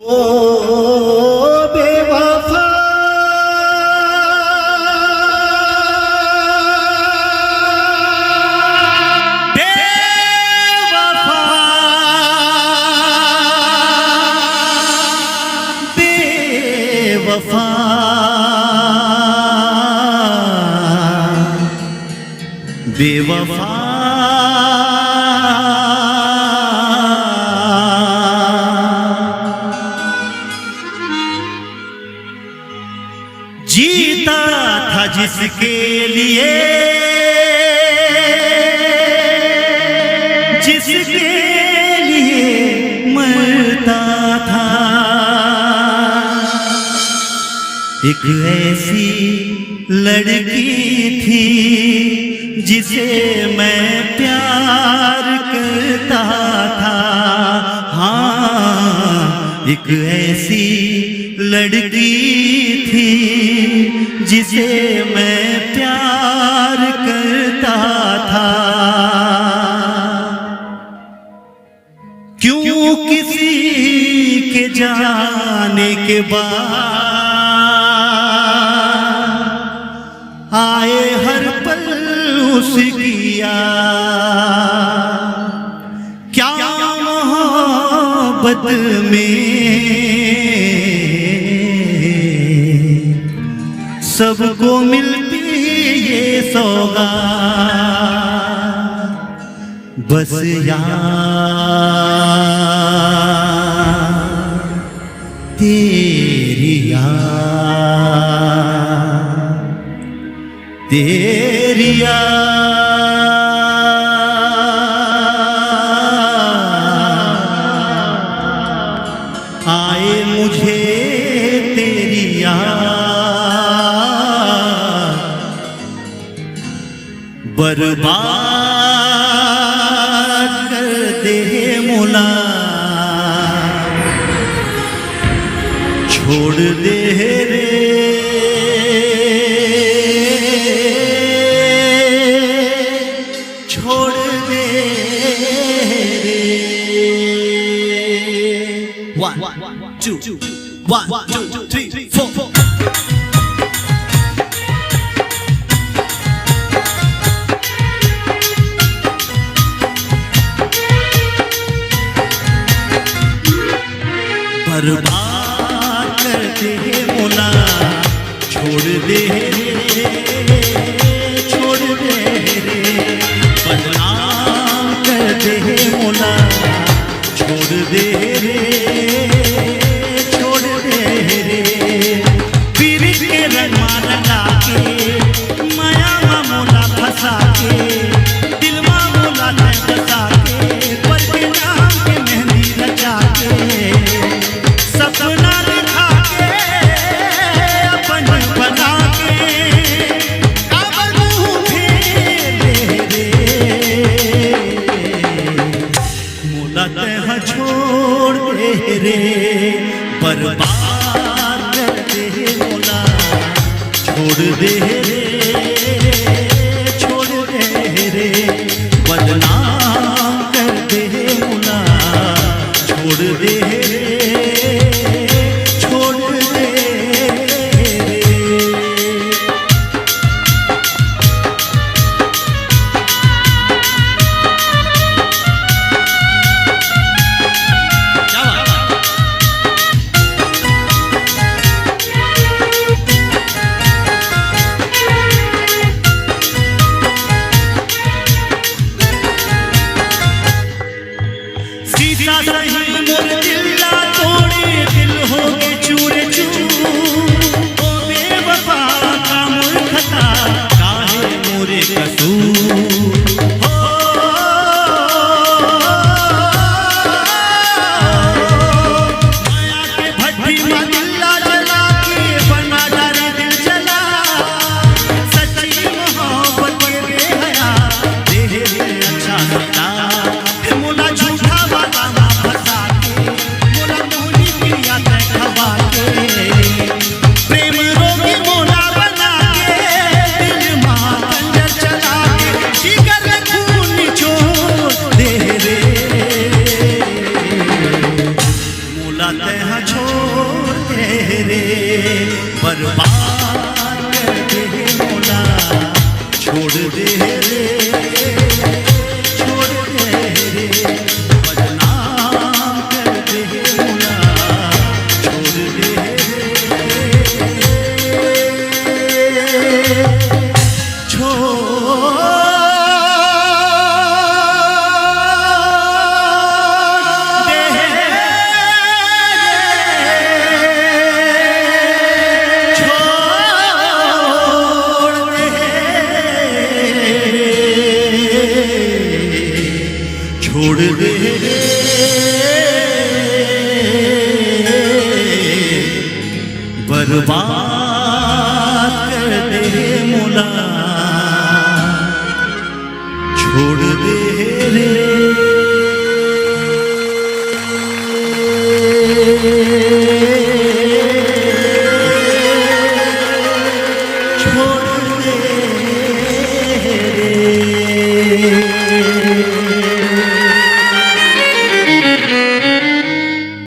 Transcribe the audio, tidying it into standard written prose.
ओ बेवफा बेवफा बेवफा बेवफा जीता था जिसके लिए मरता था। एक ऐसी लड़की थी जिसे मैं प्यार करता था। हाँ, एक ऐसी लड़की थी जिसे मैं प्यार करता था। क्यों किसी के जाने के बाद आए हर पल उसकी याद। क्या मोहब्बत में सबको मिलती ये सौगात, बस याद तेरी याद, तेरी याद आए मुझे तेरी याद। बर्बाद कर दे मौला, छोड़ दे रे छोड़ दे रे। 1 2 1 2 3 4 बर्बाद कर दे मौला, छोड़ दे छोड़ दे रे। बदनाम कर दे मौला, छोड़ दे रे छोड़ दे रे। पीर के रमा लगा के माया मौला फंसा के, दिल मौला ने फंसा के, पर के नाम के मेहंदी रचा के, सपना दिखा के अपन बना के अब मुँह फेर दे मौला तह छोड़ दे रे। बर्बाद कर दे मौला, छोड़ दे रे छोड़ दे रे। बदनाम कर दे मौला, छोड़ दे सीधा सही मोर दिल तोड़े, दिल हो गए चूर चूर। ओ बेवफा का मूर्खता काहे मोरे कसूर। हो माया के भट्टी में दिल्ला जला के बना डाले दिल जला। सच्ची मोहब्बत के बेहया देह अच्छा सता मोला झूठा वादा फंसा के, मोला मोहनी की याद खवा के। भोला छोड़ दे रे छोड़ दे रे